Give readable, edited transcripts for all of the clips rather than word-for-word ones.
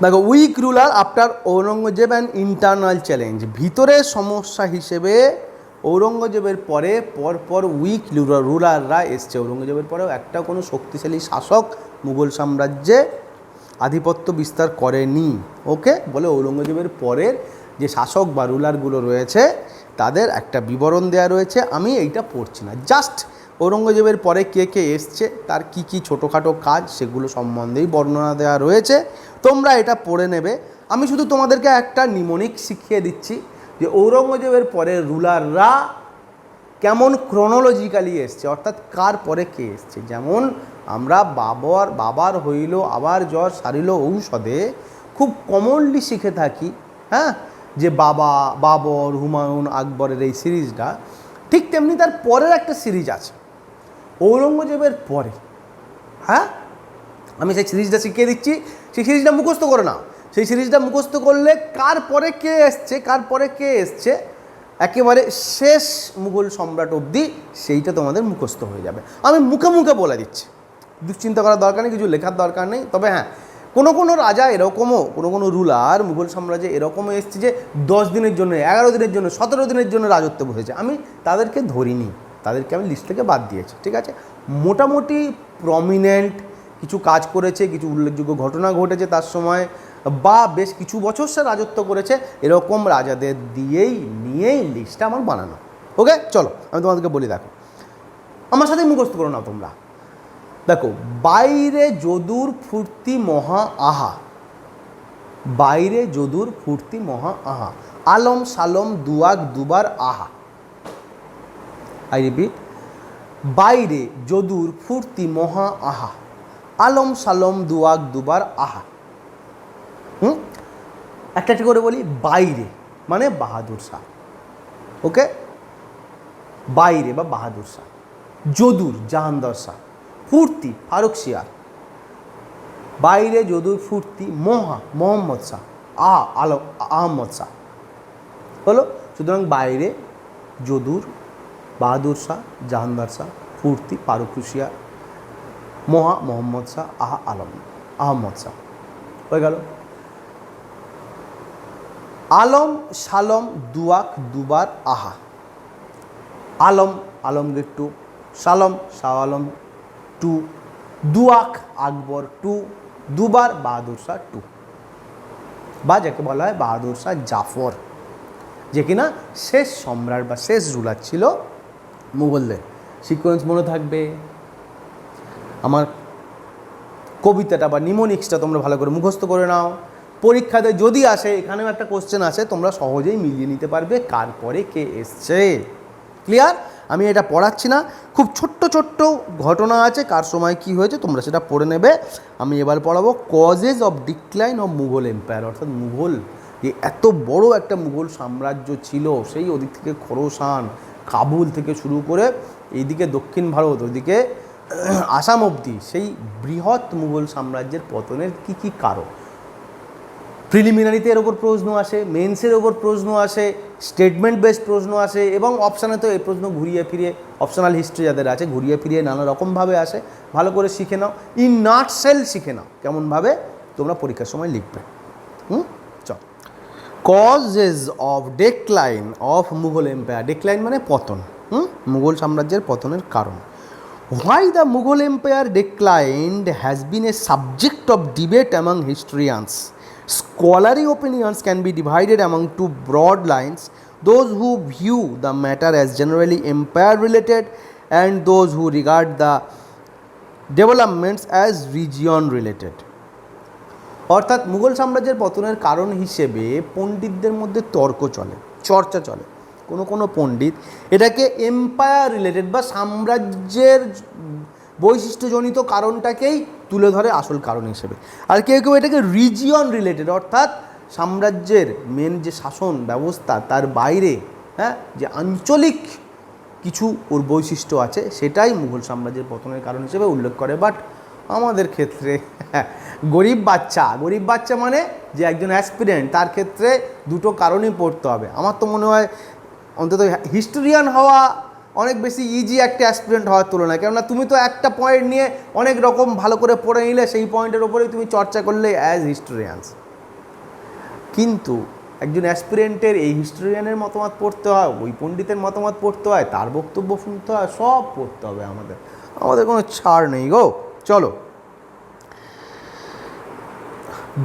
দেখো, weak ruler after Aurangzeb and internal challenge. ভিতরের সমস্যা হিসেবে ঔরঙ্গজেবের পরে পরপর উইক রুলাররা এসছে। ঔরঙ্গজেবের পরেও একটা কোনো শক্তিশালী শাসক মুঘল সাম্রাজ্যে আধিপত্য বিস্তার করেনি। ওকে, বলে ঔরঙ্গজেবের পরের যে শাসক বা রুলারগুলো রয়েছে তাদের একটা বিবরণ দেওয়া রয়েছে। আমি এইটা পড়ছি না, জাস্ট ঔরঙ্গজেবের পরে কে কে এসছে, তার কি কি ছোটোখাটো কাজ, সেগুলো সম্বন্ধেই বর্ণনা দেওয়া রয়েছে। তোমরা এটা পড়ে নেবে। আমি শুধু তোমাদেরকে একটা নিমোনিক শিখিয়ে দিচ্ছি যে ঔরঙ্গজেবের পরে রুলাররা কেমন ক্রোনোলজিক্যালি এসছে, অর্থাৎ কার পরে কে এসছে। যেমন আমরা বাবার হইল আবার জ্বর সারিল ঔষধে খুব কমনলি শিখে থাকি, হ্যাঁ, যে বাবর, হুমায়ুন, আকবরের এই সিরিজটা, ঠিক তেমনি তার পরের একটা সিরিজ আছে ঔরঙ্গজেবের পরে। হ্যাঁ, আমি সেই সিরিজটা শিখিয়ে দিচ্ছি, সেই সিরিজটা মুখস্থ করে নাও। সেই সিরিজটা মুখস্থ করলে কার পরে কে এসছে, কার পরে কে এসছে, একেবারে শেষ মুঘল সম্রাট অবধি সেইটা তোমাদের মুখস্থ হয়ে যাবে। আমি মুখে মুখে বলে দিচ্ছি, দুশ্চিন্তা করার দরকার নেই, কিছু লেখার দরকার নেই। তবে হ্যাঁ, কোনো রাজা এরকমও, কোনো রুলার মুঘল সাম্রাজ্যে এরকমও এসছে যে 10 দিনের জন্য, 11 দিনের জন্য, 17 দিনের জন্য রাজত্ব বসেছে। আমি তাদেরকে ধরিনি, তাদেরকে আমি লিস্ট থেকে বাদ দিয়েছি, ঠিক আছে। মোটামুটি প্রমিনেন্ট কিছু কাজ করেছে, কিছু উল্লেখযোগ্য ঘটনা ঘটেছে তার সময়, বা বেশ কিছু বছর সে রাজত্ব করেছে, এরকম রাজাদের নিয়েই লিস্টটা আমার বানানো। ওকে, চলো আমি তোমাদেরকে বলি। দেখো, আমার সাথে মুখস্থ করো না তোমরা। দেখো, বাইরে যদুর ফুর্তি মহা আহা, বাইরে যদুর ফুর্তি মহা আহা, আলম সালম দুয়াক দুবার আহা। আই রিপিট, বাইরে যদুর ফুর্তি মহা আহা, আলম সালম দুয়াক দুবার আহা। একটা একটা করে বলি। বাইরে মানে বাহাদুর শাহ, ওকে, বাইরে বা বাহাদুর শাহ। যদুর জাহানদার শাহ, ফুর্তি ফারুক শিয়ার। বাইরে যদুর ফুর্তি মোহাম্মদ শাহ, আহমদ শাহ হলো। সুতরাং বাইরে যদুর, বাহাদুর শাহ, জাহানদার শাহ, ফুর্তি ফারুক শিয়ার, মোহাম্মদ শাহ, আহমদ শাহ হয়ে গেল। আলম সালম দুয়াক দুবার আহা, আলমগীর 2, সালম শাহ আলম 2, দুয়াক আকবর 2, দুবার বাহাদুর শাহ 2, বা যাকে বলা হয় বাহাদুর শাহ জাফর, যে কিনা শেষ সম্রাট বা শেষ রুলার ছিল মুঘলদের। সিকোয়েন্স মনে থাকবে। আমার কবিতাটা বা নিমোনিক্সটা তোমরা ভালো করে মুখস্থ করে নাও। পরীক্ষাতে যদি আসে, এখানেও একটা কোশ্চেন আছে, তোমরা সহজেই মিলিয়ে নিতে পারবে কার পরে কে এসছে। ক্লিয়ার? আমি এটা পড়াচ্ছি না, খুব ছোট্ট ঘটনা আছে, কার সময় কি হয়েছে তোমরা সেটা পড়ে নেবে। আমি এবার পড়াবো causes of decline of Mughal empire, অর্থাৎ মুঘল যে এত বড় একটা মুঘল সাম্রাজ্য ছিল, সেই ওদিক থেকে খোরাসান, কাবুল থেকে শুরু করে এইদিকে দক্ষিণ ভারত, ওইদিকে আসাম অবধি, সেই বৃহৎ মুঘল সাম্রাজ্যের পতনের কি কি কারণ। প্রিলিমিনারিতে এর ওপর প্রশ্ন আসে, মেন্সের ওপর প্রশ্ন আসে, স্টেটমেন্ট বেসড প্রশ্ন আসে, এবং অপশানে তো এই প্রশ্ন ঘুরিয়ে ফিরিয়ে, অপশনাল হিস্ট্রি যাদের আছে, ঘুরিয়ে ফিরিয়ে নানা রকমভাবে আসে। ভালো করে শিখে নাও, ইন নাটসেল শিখে নাও কেমনভাবে তোমরা পরীক্ষার সময় লিখবে। চল, causes of decline of Mughal empire. Decline মানে পতন, মুঘল সাম্রাজ্যের পতনের কারণ। Why the Mughal Empire declined has been a subject of debate among historians. Scholarly opinions can be divided among two broad lines: those who view the matter as generally empire related and those who regard the developments as region related. অর্থাৎ মুঘল সাম্রাজ্যের পতনের কারণ হিসেবে পণ্ডিতদের মধ্যে তর্ক চলে, চর্চা চলে। কোনো পণ্ডিত এটাকে এম্পায়ার রিলেটেড বা সাম্রাজ্যের বৈশিষ্ট্যজনিত কারণটাকেই তুলে ধরে আসল কারণ হিসেবে, আর কেউ এটাকে রিজিয়ন রিলেটেড, অর্থাৎ সাম্রাজ্যের মেন যে শাসন ব্যবস্থা তার বাইরে, হ্যাঁ, যে আঞ্চলিক কিছু ওর বৈশিষ্ট্য আছে, সেটাই মুঘল সাম্রাজ্যের পতনের কারণ হিসেবে উল্লেখ করে। বাট আমাদের ক্ষেত্রে গরিব বাচ্চা মানে যে একজন অ্যাসপিরেন্ট, তার ক্ষেত্রে দুটো কারণই পড়তে হবে। আমার তো মনে হয় অন্তত হিস্টোরিয়ান হওয়া অনেক বেশি ইজি একটা অ্যাসপিরেন্ট হওয়ার তুলনায়, কেননা তুমি তো একটা পয়েন্ট নিয়ে অনেক রকম ভালো করে পড়ে নিলে, সেই পয়েন্টের ওপরেই তুমি চর্চা করলে অ্যাজ হিস্টোরিয়ানস। কিন্তু একজন অ্যাসপিরেন্টের এই হিস্টোরিয়ানের মতামত পড়তে হয়, ওই পণ্ডিতের মতামত পড়তে হয়, তার বক্তব্য শুনতে হয়, সব পড়তে হবে আমাদের, আমাদের কোনো ছাড় নেই গো। চলো,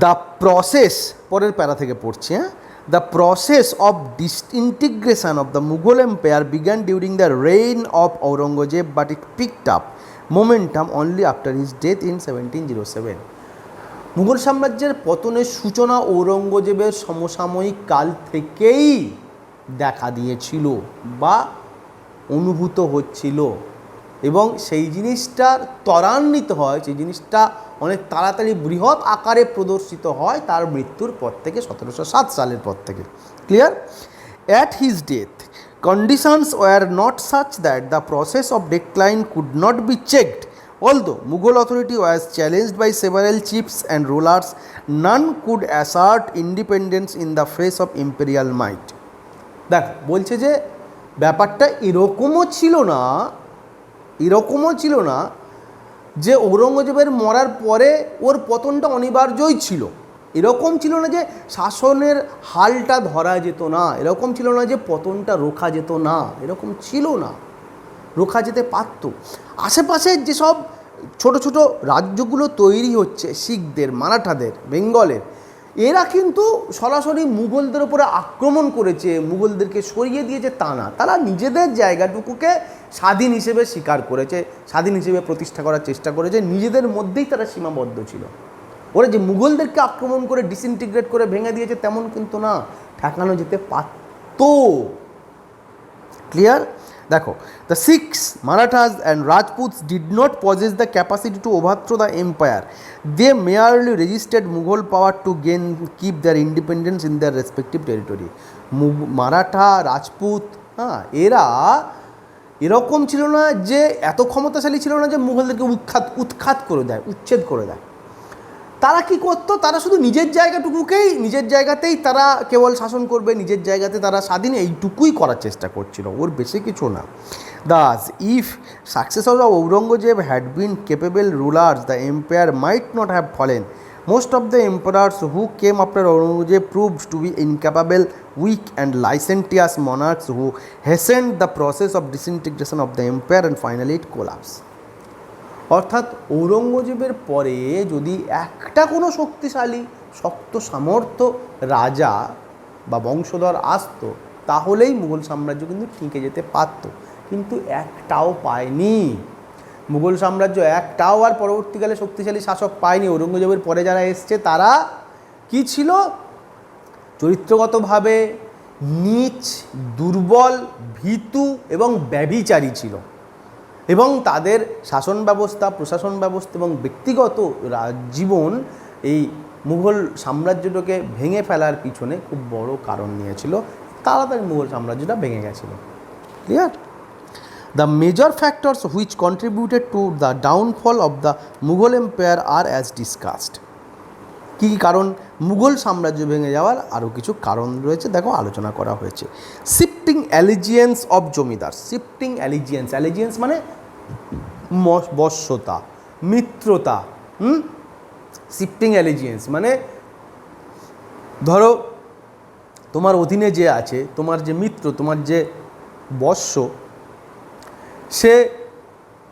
দ্য প্রসেস, পরের প্যারা থেকে পড়ছি, হ্যাঁ। The process of disintegration of the Mughal Empire began during the reign of Aurungzeb, but it picked up momentum only after his death in 1707. Mughal সাম্রাজ্যের পতনের সূচনা ঔরঙ্গজেবের সমসাময়িক কাল থেকেই দেখা দিয়েছিল বা অনুভূত হচ্ছিল, এবং সেই জিনিসটার ত্বরান্বিত হয়, সেই জিনিসটা অনেক তাড়াতাড়ি বৃহৎ আকারে প্রদর্শিত হয় তার মৃত্যুর পর থেকে, 1707 সালের পর থেকে। Clear? At his death conditions were not such that the process of decline could not be checked. Although Mughal authority was challenged by several chiefs and rulers, none could assert independence in the face of imperial might. দেখ, বলছে যে ব্যাপারটা এরকমও ছিল না যে ঔরঙ্গজেবের মরার পরে ওর পতনটা অনিবার্যই ছিল। এরকম ছিল না যে শাসনের হালটা ধরা যেত না, এরকম ছিল না যে পতনটা রোখা যেত না, এরকম ছিল না, রোখা যেতে পারত। আশেপাশের যেসব ছোট ছোট রাজ্যগুলো তৈরি হচ্ছে, শিখদের, মারাঠাদের, বেঙ্গলের, এরা কিন্তু সরাসরি মুঘলদের উপরে আক্রমণ করেছে, মুঘলদেরকে সরিয়ে দিয়েছে তা না, তারা নিজেদের জায়গাটুকুকে স্বাধীন হিসেবে স্বীকার করেছে, স্বাধীন হিসেবে প্রতিষ্ঠা করার চেষ্টা করেছে, নিজেদের মধ্যেই তারা সীমাবদ্ধ ছিল। ওরা যে মুঘলদেরকে আক্রমণ করে ডিসইন্টিগ্রেট করে ভেঙে দিয়েছে তেমন কিন্তু না, ঠেকানো যেতে পারত। ক্লিয়ার? দেখো, the Sikhs, Marathas and Rajputs did not possess the capacity to overthrow the empire. They merely resisted Mughal power to keep their independence in their respective territory. Maratha, Rajput, হ্যাঁ, এরা এরকম ছিল না যে, এত ক্ষমতাশালী ছিল না যে মুঘলদেরকে উৎখাত করে দেয়, উচ্ছেদ করে দেয়। তারা কি করতো? তারা শুধু নিজের জায়গাটুকুকেই, নিজের জায়গাতেই তারা কেবল শাসন করবে, নিজের জায়গাতে তারা স্বাধীন, এইটুকুই করার চেষ্টা করছিল, ওর বেশি কিছু না। Thus, if successors of Aurungzeb had been capable rulers, the empire might not have fallen. Most of the emperors who came after Aurungzeb proved to be incapable, weak and licentious monarchs who hastened the process of disintegration of the empire and finally it collapsed. অর্থাৎ ঔরঙ্গজেবের পরে যদি একটা কোনো শক্তিশালী, শক্ত সামর্থ্য রাজা বা বংশধর আসতো, তাহলেই মুঘল সাম্রাজ্য কিন্তু টিকে যেতে পারত, কিন্তু একটাও পায়নি মুঘল সাম্রাজ্য, একটাও আর পরবর্তীকালে শক্তিশালী শাসক পায়নি। ঔরঙ্গজেবের পরে যারা এসছে তারা কি ছিল? চরিত্রগতভাবে নীচ, দুর্বল, ভীতু এবং ব্যভিচারী ছিল, এবং তাদের শাসন ব্যবস্থা, প্রশাসন ব্যবস্থা এবং ব্যক্তিগত জীবন এই মুঘল সাম্রাজ্যটাকে ভেঙে ফেলার পিছনে খুব বড় কারণ নিয়েছিল। তাড়াতাড়ি মুঘল সাম্রাজ্যটা ভেঙে গেছিল। Clear? The major factors which contributed to the downfall of the Mughal empire are as discussed. কী কী কারণ মুঘল সাম্রাজ্য ভেঙে যাওয়ার? আরও কিছু কারণ রয়েছে, দেখো আলোচনা করা হয়েছে। Shifting allegiance of zamindar. Shifting allegiance, allegiance মানে বশ্যতা, মিত্রতা। শিফটিং অ্যালিজিয়েন্স মানে ধরো তোমার অধীনে যে আছে, তোমার যে মিত্র, তোমার যে বশ্য, সে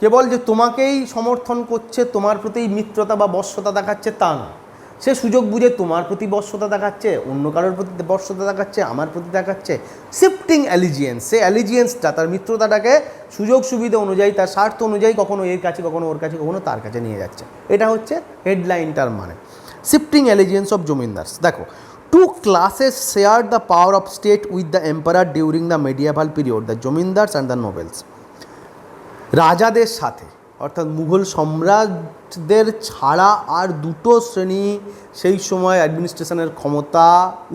কেবল যে তোমাকেই সমর্থন করছে, তোমার প্রতি মিত্রতা বা বশ্যতা দেখাচ্ছে তা না, সে সুযোগ বুঝে তোমার প্রতি বশ্যতা দেখাচ্ছে, অন্য কারোর প্রতি বশ্যতা দেখাচ্ছে, আমার প্রতি দেখাচ্ছে। শিফটিং অ্যালিজিয়েন্স, সে অ্যালিজিয়েন্সটা, তার মিত্রতাটাকে সুযোগ সুবিধা অনুযায়ী, তার স্বার্থ অনুযায়ী কখনো এর কাছে, কখনো ওর কাছে, কখনো তার কাছে নিয়ে যাচ্ছে। এটা হচ্ছে হেডলাইনটার মানে, শিফটিং অ্যালিজিয়েন্স অফ জমিদার্স। দেখো, two classes share the power of state with the emperor during the medieval period, the zamindars and the nobles. রাজাদের সাথে, অর্থাৎ মুঘল সম্রাটদের ছাড়া আর দুটো শ্রেণী সেই সময় অ্যাডমিনিস্ট্রেশনের ক্ষমতা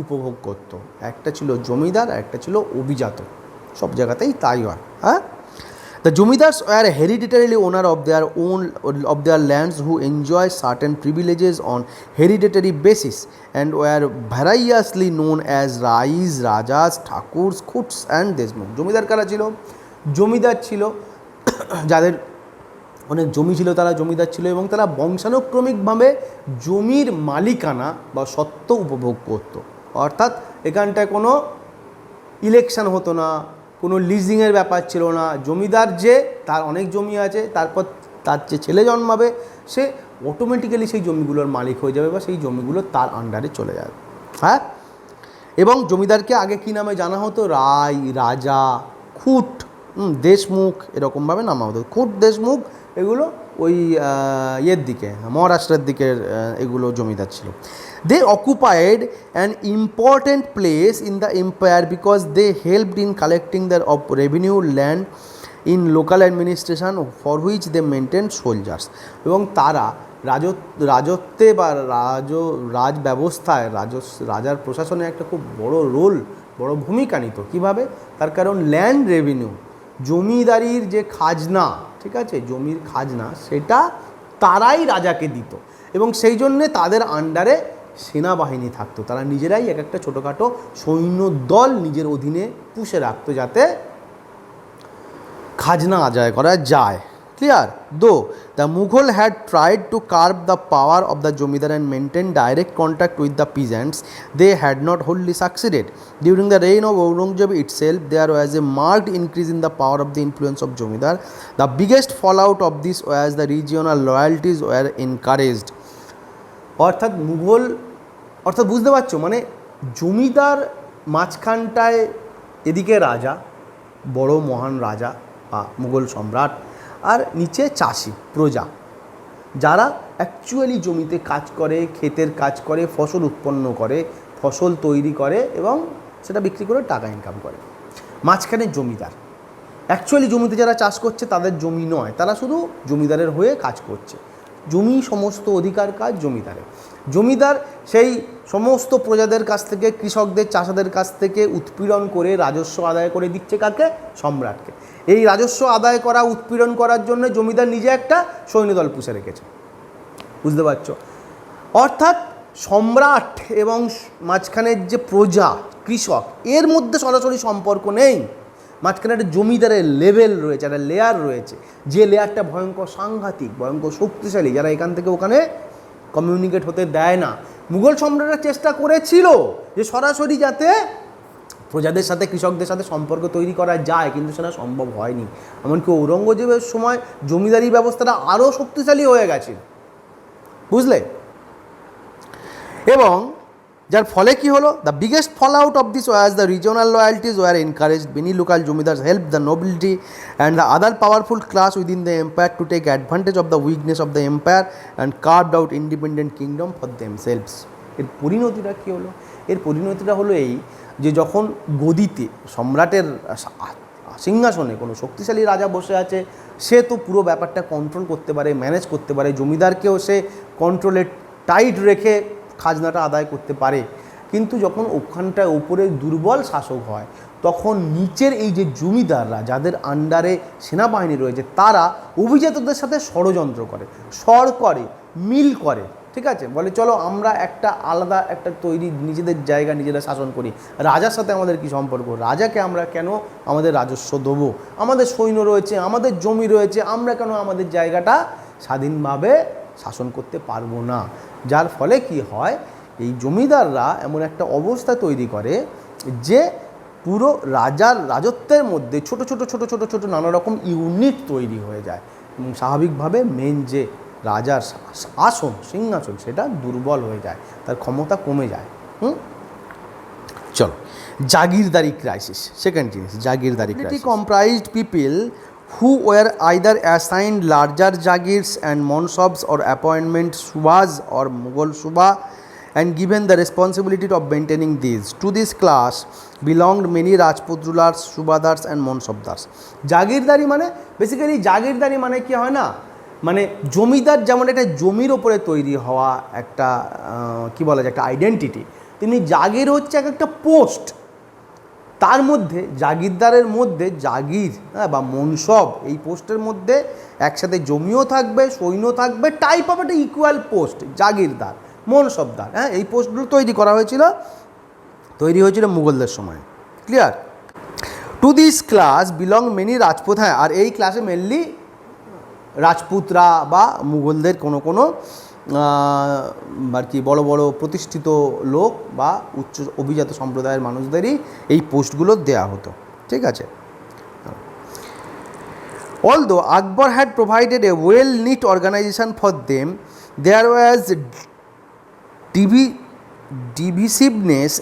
উপভোগ করত, একটা ছিল জমিদার আর একটা ছিল অভিজাত। সব জায়গাতেই তাই হয়। হ্যাঁ, the zamindars were hereditarily owner of their lands who enjoy certain privileges on hereditary basis and were variously known as rais, rajas, thakurs, khuts and Deshmukh. জমিদার কারা ছিল? জমিদার ছিল যাদের অনেক জমি ছিল, তারা জমিদার ছিল, এবং তারা বংশানুক্রমিকভাবে জমির মালিকানা বা স্বত্ব উপভোগ করত। অর্থাৎ এখানটায় কোনো ইলেকশন হতো না, কোনো লিজিংয়ের ব্যাপার ছিল না। জমিদার যে তার অনেক জমি আছে, তারপর তার যে ছেলে জন্মাবে সে অটোমেটিক্যালি সেই জমিগুলোর মালিক হয়ে যাবে বা সেই জমিগুলো তার আন্ডারে চলে যাবে। হ্যাঁ, এবং জমিদারকে আগে কী নামে জানা হতো? রায়, রাজা, খুঁট, দেশমুখ, এরকমভাবে নামা হতো। খুঁট, দেশমুখ এগুলো ওই ইয়ের দিকে, মহারাষ্ট্রের দিকের এগুলো জমিদার ছিল। They occupied an important place in the empire because they helped in collecting the revenue land in local administration for which they maintain soldiers. এবং তারা রাজত্বে বা রাজ ব্যবস্থায় রাজার প্রশাসনে একটা খুব বড় রোল, বড় ভূমিকা নিত। কীভাবে? তার কারণ ল্যান্ড রেভিনিউ, জমিদারির যে খাজনা, ঠিক আছে, জমির খাজনা, সেটা তারাই রাজাকে দিত এবং সেই জন্যে তাদের আন্ডারে সেনাবাহিনী থাকতো। তারা নিজেরাই এক একটা ছোটোখাটো সৈন্য দল নিজের অধীনে পুষে রাখতো যাতে খাজনা আদায় করা যায়। Clear? Though the Mughal had tried to curb the power of the Jomidar and maintain direct contact with the peasants, they had not wholly succeeded. During the reign of Aurungzeb itself, there was a marked increase in the power of the influence of Jomidar. The biggest fallout of this was the regional loyalties were encouraged. অর্থাৎ বুঝতে পারছো, মানে জমিদার মাঝখানটায়, এদিকে রাজা, বড় মহান রাজা বা মুঘল সম্রাট, আর নিচে চাষি, প্রজা, যারা অ্যাকচুয়ালি জমিতে কাজ করে, ক্ষেতের কাজ করে, ফসল উৎপন্ন করে, ফসল তৈরি করে এবং সেটা বিক্রি করে টাকা ইনকাম করে। মাঝখানে জমিদার, অ্যাকচুয়ালি জমিতে যারা চাষ করছে তাদের জমি নয়, তারা শুধু জমিদারের হয়ে কাজ করছে। জমি সমস্ত অধিকার কাজ জমিদারের। জমিদার সেই সমস্ত প্রজাদের কাছ থেকে, কৃষকদের, চাষাদের কাছ থেকে উৎপীড়ন করে রাজস্ব আদায় করে দিচ্ছে কাকে? সম্রাটকে। এই রাজস্ব আদায় করা, উৎপীড়ন করার জন্য জমিদার নিজে একটা সৈন্যদল পুষে রেখেছে। বুঝতে পারছো? অর্থাৎ সম্রাট এবং মাঝখানের যে প্রজা, কৃষক, এর মধ্যে সরাসরি সম্পর্ক নেই। মাঝখানে একটা জমিদারের লেভেল রয়েছে, একটা লেয়ার রয়েছে, যে লেয়ারটা ভয়ঙ্কর সাংঘাতিক, ভয়ঙ্কর শক্তিশালী, যারা এখান থেকে ওখানে কমিউনিকেট হতে দেয় না। মুঘল সম্রাটরা চেষ্টা করেছিল যে সরাসরি যাতে প্রজাদের সাথে, কৃষকদের সাথে সম্পর্ক তৈরি করা যায়, কিন্তু সেটা সম্ভব হয়নি। এমনকি ঔরঙ্গজেবের সময় জমিদারি ব্যবস্থাটা আরও শক্তিশালী হয়ে গেছে, বুঝলে? এবং যার ফলে কি হলো? The biggest fall out of this was the regional loyalties were encouraged. Many local zamindars help the nobility and the other powerful class within the empire to take advantage of the weakness of the empire and carved out independent kingdom for themselves. এর পরিণতিটা কী হলো? এর পরিণতিটা হলো এই যে যখন গদিতে, সম্রাটের সিংহাসনে কোনো শক্তিশালী রাজা বসে আছে, সে তো পুরো ব্যাপারটা কন্ট্রোল করতে পারে, ম্যানেজ করতে পারে, জমিদারকেও সে কন্ট্রোলে টাইট রেখে খাজনাটা আদায় করতে পারে। কিন্তু যখন ওখানটায় ওপরে দুর্বল শাসক হয়, তখন নিচের এই যে জমিদাররা, যাদের আন্ডারে সেনাবাহিনী রয়েছে, তারা অভিজাতদের সাথে ষড়যন্ত্র করে, মিল করে, ঠিক আছে, বলে চলো আমরা একটা আলাদা একটা তৈরি, নিজেদের জায়গা নিজেরা শাসন করি। রাজার সাথে আমাদের কি সম্পর্ক? রাজাকে আমরা কেন আমাদের রাজস্ব দেবো? আমাদের সৈন্য রয়েছে, আমাদের জমি রয়েছে, আমরা কেন আমাদের জায়গাটা স্বাধীনভাবে শাসন করতে পারবো না? যার ফলে কি হয়, এই জমিদাররা এমন একটা অবস্থা তৈরি করে যে পুরো রাজার রাজত্বের মধ্যে ছোট ছোট ছোট ছোট ছোট নানা রকম ইউনিট তৈরি হয়ে যায় এবং স্বাভাবিকভাবে মেন যে রাজার আসন, সিংহাসন, সেটা দুর্বল হয়ে যায়, তার ক্ষমতা কমে যায়। চলো, জাগিরদারি ক্রাইসিস, সেকেন্ড জিনিস, jagirdari crisis. Comprised people who were either assigned larger jagirs and mansabs or appointment subas or Mughal suba and given the responsibility of maintaining these. To this class belonged many Rajput rulers, subadars and mansabdars. জাগিরদারি মানে basically, জাগিরদারি মানে কি হয় না, মানে জমিদার যেমন একটা জমির ওপরে তৈরি হওয়া একটা কি বলা যায়, একটা আইডেন্টিটি, তেমনি জাগির হচ্ছে একটা পোস্ট। তার মধ্যে জাগিরদারের মধ্যে জাগির বা মনসব, এই পোস্টের মধ্যে একসাথে জমিও থাকবে, সৈন্য থাকবে, টাইপ অফ একটা ইকুয়াল পোস্ট, জাগিরদার, মনসবদার। এই পোস্টগুলো তৈরি হয়েছিল মুঘলদের সময়। Clear? To this class belong many Rajput. আর এই ক্লাসে মেনলি রাজপুতরা বা মুঘলদের কোনো আর কি বড় বড় প্রতিষ্ঠিত লোক বা উচ্চ অভিজাত সম্প্রদায়ের মানুষদেরই এই পোস্টগুলো দেয়া হতো, ঠিক আছে। Although Akbar had provided a well-knit organization for them, there was divisiveness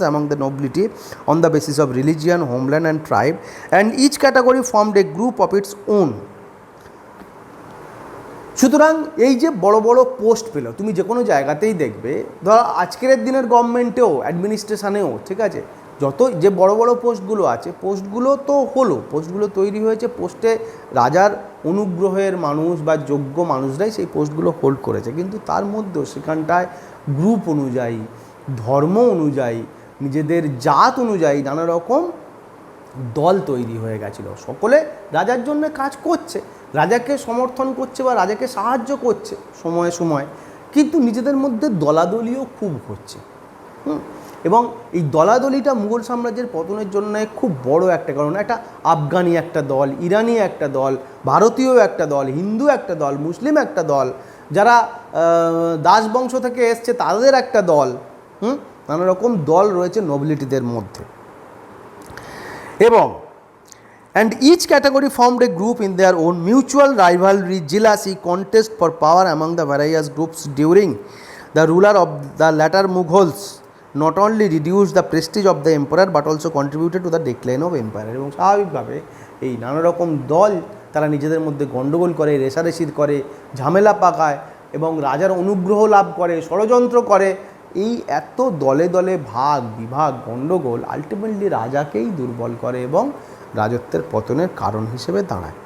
among the nobility on the basis of religion, homeland and tribe, and each category formed a group of its own. সুতরাং এই যে বড় বড় post পেল, তুমি যে কোনো জায়গাতেই দেখবে, ধরো আজকের দিনের গভর্নমেন্টেও, অ্যাডমিনিস্ট্রেশনেও, ঠিক আছে, যত যে বড় বড় পোস্টগুলো আছে, পোস্টগুলো তো হলো, পোস্টগুলো তৈরি হয়েছে, পোস্টে রাজার অনুগ্রহের মানুষ বা যোগ্য মানুষরাই সেই পোস্টগুলো হোল্ড করেছে, কিন্তু তার মধ্যেও সেখানটায় গ্রুপ অনুযায়ী, ধর্ম অনুযায়ী, নিজেদের জাত অনুযায়ী নানা রকম দল তৈরি হয়ে গেছিলো। সকলে রাজার জন্য কাজ করছে, রাজাকে সমর্থন করছে বা রাজাকে সাহায্য করছে সময়ে সময়ে, কিন্তু নিজেদের মধ্যে দলাদলিও খুব হচ্ছে। এবং এই দলাদলিটা মুঘল সাম্রাজ্যের পতনের জন্য খুব বড় একটা কারণ। একটা আফগানি একটা দল, ইরানি একটা দল, ভারতীয় একটা দল, হিন্দু একটা দল, মুসলিম একটা দল, যারা দাস বংশ থেকে এসছে তাদের একটা দল, নানা রকম দল রয়েছে নোবিলিটিদের মধ্যে। এবং and each category formed a group in their own, mutual rivalry, jealousy, contest for power among the various groups during the ruler of the latter Mughals not only reduced the prestige of the emperor but also contributed to the decline of empire. এবং স্বাভাবিকভাবে এই নানা রকম দল তারা নিজেদের মধ্যে গণ্ডগোল করে, রেষারেষি করে, ঝামেলা পাকায় এবং রাজার অনুগ্রহ লাভ করে, ষড়যন্ত্র করে। এই এত দলে দলে ভাগ বিভাগ গণ্ডগোল আলটিমেটলি রাজাকেই দুর্বল করে এবং রাজত্বের পতনের কারণ হিসেবে দাঁড়ায়।